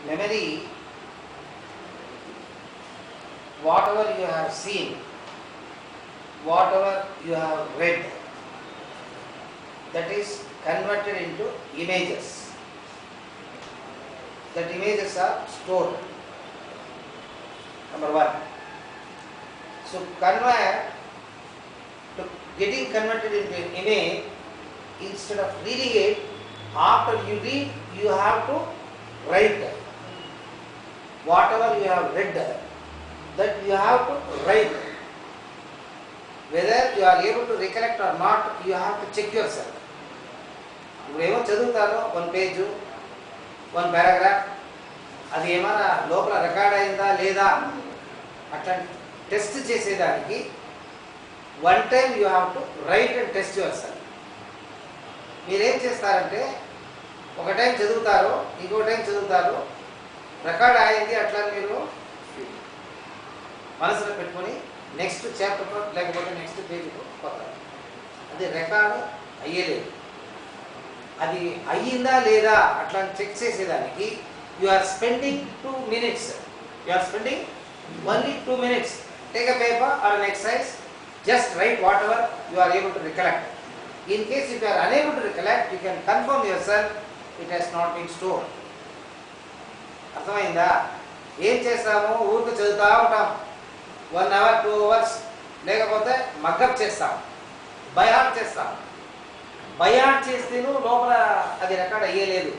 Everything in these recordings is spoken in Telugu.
memory, whatever you have seen, whatever you have read, that is converted into images. That images are stored. Number one. So getting converted into an image, instead of reading it, after you read, you have to write. Whatever you have read, that you have to write. Whether you are able to recollect or not, you have to check yourself. ఇప్పుడు ఏమో చదువుతారో వన్ పేజ్ వన్ పారాగ్రాఫ్, అది ఏమైనా లోపల రికార్డ్ అయిందా లేదా అట్లా టెస్ట్ చేసేదానికి one time you have to right and test your self. మీరేం చేస్తారంటే ఒక టైం చదువుతారు, ఇంకో టైం చదువుతారు, రికార్డ్ అయింది అట్లా మీరు మనసులో పెట్టుకొని నెక్స్ట్ చాప్టర్లో లేకపోతే నెక్స్ట్ పేజీలో పోతారు. అది రికార్డు అయ్యేలేదు. అది అయ్యిందా లేదా అట్లా చెక్ చేసేదానికి you are spending 2 minutes. You are spending only 2 minutes. Take a paper or an exercise, just write whatever you are able to recollect. In case if you are unable to recollect, you can confirm yourself it has not been stored. అర్థమైందా? ఏం చేస్తాము, ఊరికి చదువుతూ ఉంటాం 1 hour 2 hours, లేకపోతే మగ్గప్ చేస్తాం, బయాట్ చేస్తాం. బయాట్ చేస్తేనూ లోపల అది రికార్డ్ అయ్యేలేదు.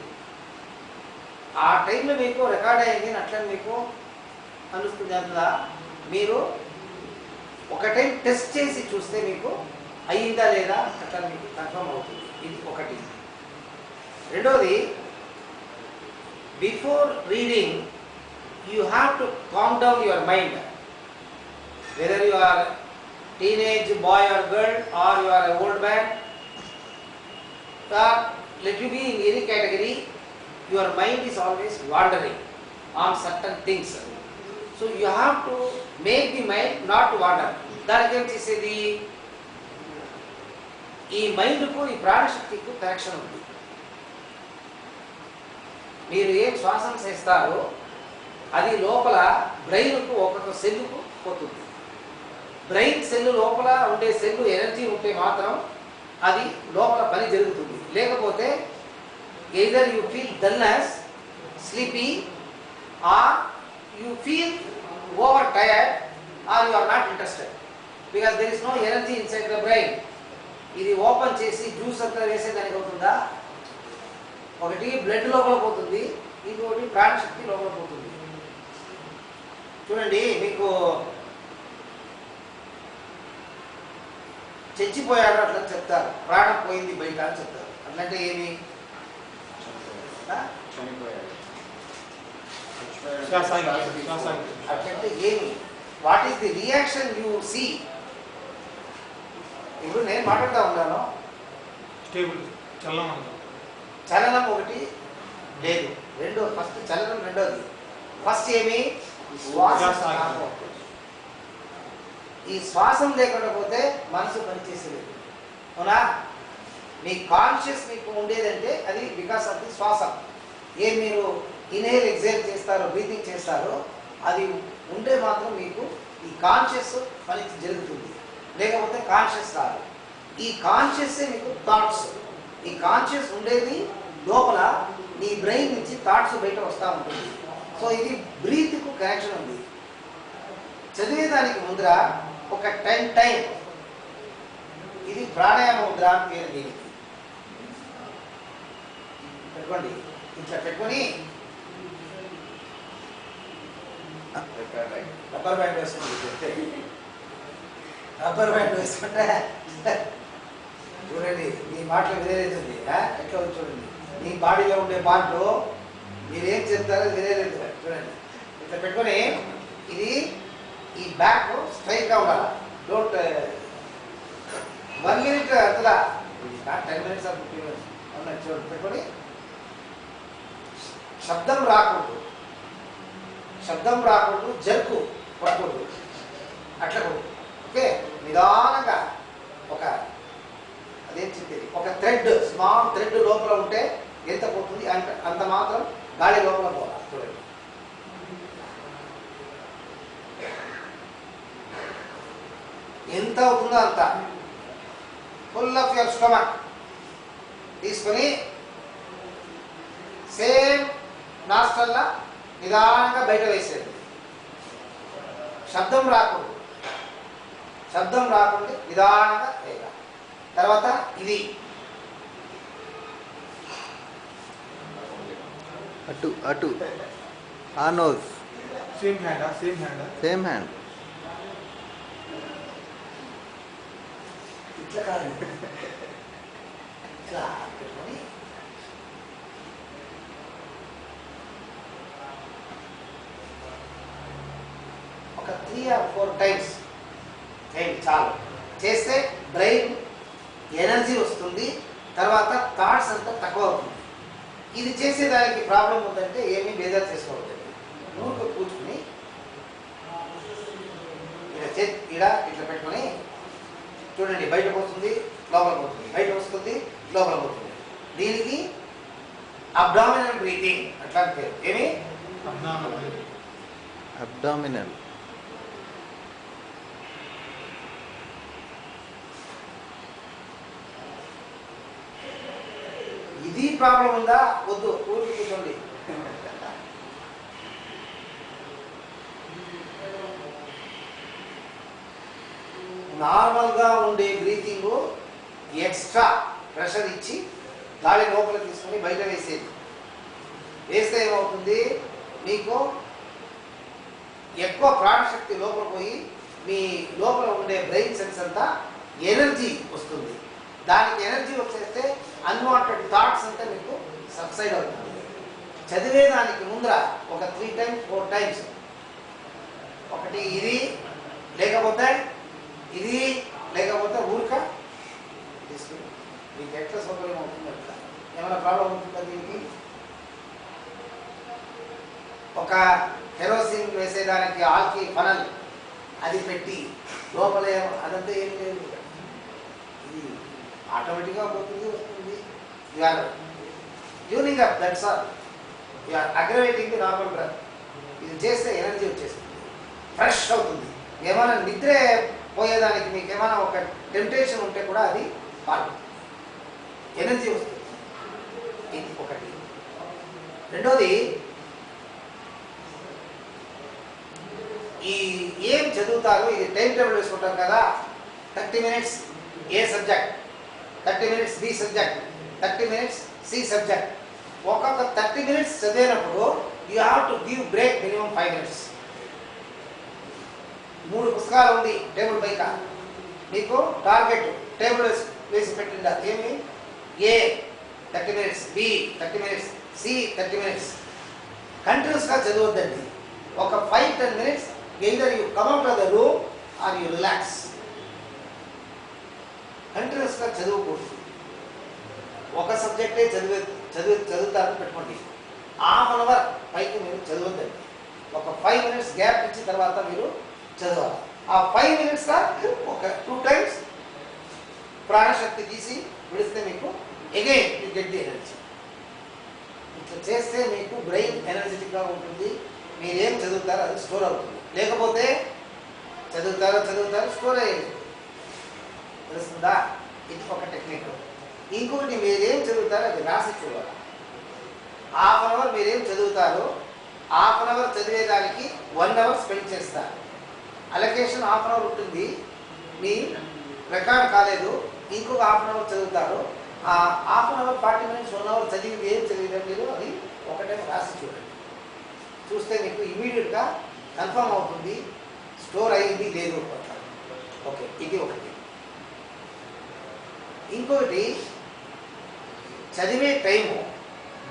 ఆ టైంలో మీకు రికార్డ్ అయ్యింది అట్లా మీకు అనుస్తుంది. అందులో మీరు ఒక టైం టెస్ట్ చేసి చూస్తే మీకు అయ్యిందా లేదా అట్లా మీకు కన్ఫర్మ్ అవుతుంది. ఇది ఒకటి. రెండోది, before reading you have to calm down your mind. Whether you are teenage boy or girl or you are a old man, let you be in any category, your mind is always wandering on certain things. So you have to make the mind not to wander. దానికి ఏం చేసేది, ఈ మైండ్కు ఈ ప్రాణశక్తికు కనెక్షన్ ఉంది. మీరు ఏం శ్వాసం చేస్తారో అది లోపల బ్రెయిన్కు ఒక్కొక్క సెల్లుకు పోతుంది. బ్రెయిన్ సెల్ లోపల ఉండే సెల్లు ఎనర్జీ ఉంటే మాత్రం అది లోపల పని జరుగుతుంది. లేకపోతే either you feel dullness, sleepy, or you feel over tired, or you are not interested, because there is no energy inside the brain. ఇది ఓపెన్ చేసి జ్యూస్ అంతా వేసేదానికి అవుతుందా? ఒకటి బ్లడ్ లోపల పోతుంది, ఇంకొకటి ప్రాణశక్తి లోపల పోతుంది. చూడండి, మీకు చచ్చిపోయాడు అట్లా చెప్తారు, ప్రాణం పోయింది బయట అని చెప్తారు. అట్లంటే ఏమి? అట్లంటే ఏమి? What is the reaction you see? ఇప్పుడు నేను మాట్లాడుతూ ఉన్నాను, చలనం ఒకటి లేదు, రెండో ఫస్ట్ చలనం, రెండోది ఫస్ట్ ఏమి? ఈ శ్వాసం లేకుండా పోతే మనసు పనిచేసేది. అవునా? మీ కాన్షియస్ మీకు ఉండేదంటే అది బికాస్ ఆఫ్ ది శ్వాసం. ఏం మీరు ఇన్హేల్ ఎగ్జేల్ చేస్తారో, బ్రీతింగ్ చేస్తారో, అది ఉండే మాత్రం మీకు ఈ కాన్షియస్ పని జరుగుతుంది, లేకపోతే కాన్షియస్ రాదు. ఈ కాన్షియస్సే మీకు థాట్స్. ఈ కాన్షియస్ ఉండేది లోపల, నీ బ్రెయిన్ నుంచి థాట్స్ బయట వస్తూ ఉంటుంది. సో ఇది బ్రీత్కు కనెక్షన్ ఉంది. చదివేదానికి ముందర ఒక 10 టైం ఇది ప్రాణాయామ ముద్ర అని పేరు. దీనికి పెట్టుకోండి, ఇట్లా పెట్టుకొని రబ్బర్ బ్యాండ్ వేసుకుంటే, రబ్బర్ బ్యాండ్ వేసుకుంటే చూడండి మీ మాటలు వినేది ఎట్లా చూడండి. మీ బాడీలో ఉండే పార్ట్లు మీరేం చెప్తారో వినేది. చూడండి, ఇట్లా పెట్టుకొని ఇది ఈ బ్యాక్ స్ట్రైట్గా ఉండాలి. డోంట్ 1 minute అంతలా 10 minutes ఆర్ 15 minutes అన్నట్టు చూడండి. పెట్టుకొని శబ్దం రాకూడదు, జర్కు పడకూడదు, అట్లా కొడు. ఓకే, నిదానంగా ఒక అదేం చెప్పేది, ఒక థ్రెడ్, స్మాల్ థ్రెడ్ లోపల ఉంటే ఎంత పోతుంది అంత మాత్రం గాలి లోపల పోవాలి. చూడండి, ఎంత అవుతుందో అంత ఫుల్ ఆఫ్ యువర్ స్టమక్ తీసుకొని సేమ్ నాస్టల్లా నిదానంగా బయట వేసేది. శబ్దం రాకుండా నిదానంగా వేయాలి. తర్వాత ఇది అటు ఆ నోజ్ సేమ్ హ్యాండ్ ఇట్లా కాదు, ఇట్లా పెట్టుకొని ఒక 3 or 4 టైమ్స్ చేయండి. చాలు. చేస్తే బ్రెయిన్ ఎనర్జీ వస్తుంది. తర్వాత థాట్స్ అంతా తక్కువ అవుతుంది. ఇది చేసేదానికి ప్రాబ్లం ఉందంటే ఏమీ బేజారు చేసుకోవద్దండి. ఊరికి కూర్చుని ఇట్లా పెట్టుకొని చూడండి, బయటకు వస్తుంది, లోపల పోతుంది, బయట వస్తుంది, లోపల పోతుంది. దీనికి అబ్డామినల్ బ్రీతింగ్ అట్లాంటి పేరు. ఏమి అబ్డామినల్. ఇది ప్రాబ్లం ఉందా? వద్దు, ఊరికి కూర్చోండి. నార్మల్గా ఉండే బ్రీతింగ్ ఎక్స్ట్రా ప్రెషర్ ఇచ్చి గాలి లోపల తీసుకొని బయట వేసేది. వేస్తే ఏమవుతుంది, మీకు ఎక్కువ ప్రాణశక్తి లోపల పోయి మీ లోపల ఉండే బ్రెయిన్ సెల్స్ అంతా ఎనర్జీ వస్తుంది. దానికి ఎనర్జీ వచ్చేస్తే అన్వాంటెడ్ థాట్స్ అంతా మీకు సబ్సైడ్ అవుతుంది. చదివేదానికి ముందర ఒక 3 times 4 times ఒకటి ఇది లేకపోతే ఊరిక తీసుకుని మీకు ఎట్లా సౌకర్యం అవుతుంది, అట్లా ఏమైనా ప్రాబ్లం అవుతుందా దీనికి? ఒక కెరోసిన్ వేసేదానికి ఆల్కి ఫనల్ అది పెట్టి లోపల అదంతా ఏం లేదు, ఇది ఆటోమేటిక్గా పోతుంది, వస్తుంది. You are tuning up, that's all. You are aggravating the normal breath. ఇది చేస్తే ఎనర్జీ వచ్చేస్తుంది, ఫ్రెష్ అవుతుంది. ఏమైనా నిద్ర పోయేదానికి మీకు ఏమైనా ఒక టెంప్టేషన్ ఉంటే కూడా అది ఎనర్జీ వస్తుంది. ఇది ఒకటి. రెండోది, ఈ ఏం చదువుతారు, ఇది టైం టేబుల్ వేసుకుంటాం కదా. 30 minutes A subject, 30 minutes B subject, 30 minutes C subject. ఒక్కొక్క 30 minutes చదివినప్పుడు you have to give break minimum 5 minutes. 3 పుస్తకాలు ఉంది టేబుల్ పైక, మీకు టార్గెట్ టేబుల్ వేసి పెట్టిందా ఏమి, A 30 minutes, B 30 minutes, C 30 minutes. కంటిన్యూస్గా చదవద్దండి. ఒక 5-10 minutes either you come out of the room or you relax. కంటిన్యూస్గా చదువుకూడదు. ఒక సబ్జెక్టే చదువుతారని పెట్టుకోండి. హాఫ్ అన్ అవర్ పైకి మీరు చదవద్దండి. ఒక 5 minutes గ్యాప్ ఇచ్చిన తర్వాత మీరు చదవాలి. ఆ 5 minutes ఒక 2 times ప్రాణశక్తి తీసి విడిస్తే మీకు again you get the energy. ఇట్లా చేస్తే మీకు బ్రెయిన్ ఎనర్జెటిక్గా ఉంటుంది. మీరేం చదువుతారో అది స్టోర్ అవుతుంది. లేకపోతే చదువుతారో స్టోర్ అయ్యేది. తెలుస్తుందా? ఇది ఒక టెక్నిక్. ఇంకొకటి, మీరేం చదువుతారో అది రాసి చూడాలి. హాఫ్ అన్ అవర్ మీరేం చదువుతారో హాఫ్ అన్ అవర్ చదివేదానికి 1 hour స్పెండ్ చేస్తారు. అలొకేషన్ హాఫ్ అన్ అవర్ ఉంటుంది. మీ రికార్డ్ కాలేదు, ఇంకొక హాఫ్ అన్ అవర్ చదువుతారు. ఆ half an hour 40 minutes 1 hour చదివి ఏం చదివినా మీరు అది ఒకటే రాసి చూడండి. చూస్తే మీకు ఇమీడియట్గా కన్ఫర్మ్ అవుతుంది స్టోర్ అయ్యింది లేదు. ఓకే, ఇది ఒకటి. ఇంకొకటి, చదివే టైము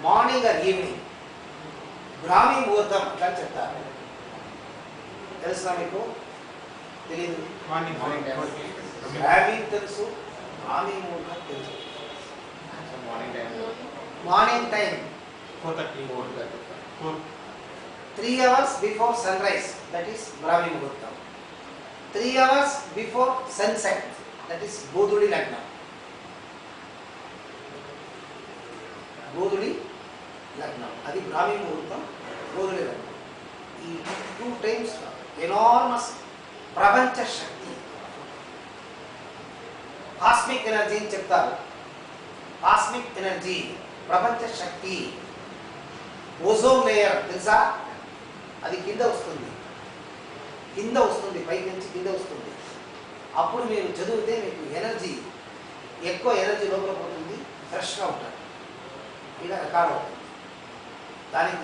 మార్నింగ్ ఆర్ ఈవినింగ్, బ్రాహ్మీ ముహూర్తం అట్లా చెప్తారు. తెలుసా మీకు? తెలీదు. బ్రాహ్మీ తెలుసు, బ్రాహ్మీ ముహూర్తం తెలుసు. Morning time 3 hours before sunrise, that is Brahmi Muhurtam. 3 hours before sunset, that is Bodhudi Lagna. గోధుడి లగ్నం, అది బ్రాహ్మీ ముహూర్తం, గోధుడి లగ్నం. ఈ 2 times ఎనార్మస్ ప్రపంచ శక్తి, కాస్మిక్ ఎనర్జీ అని చెప్తారు. కాస్మిక్ ఎనర్జీ, ప్రపంచ శక్తి. ఓజోన్ లేయర్ తెలుసా, అది కింద వస్తుంది, పైకి నుంచి కింద వస్తుంది. అప్పుడు మీరు చదివితే మీకు ఎనర్జీ, ఎక్కువ ఎనర్జీ లోపల పోతుంది, ఫ్రెష్గా ఉంటారు. ఇలా రికార్డ్ అవుతుంది. దానికి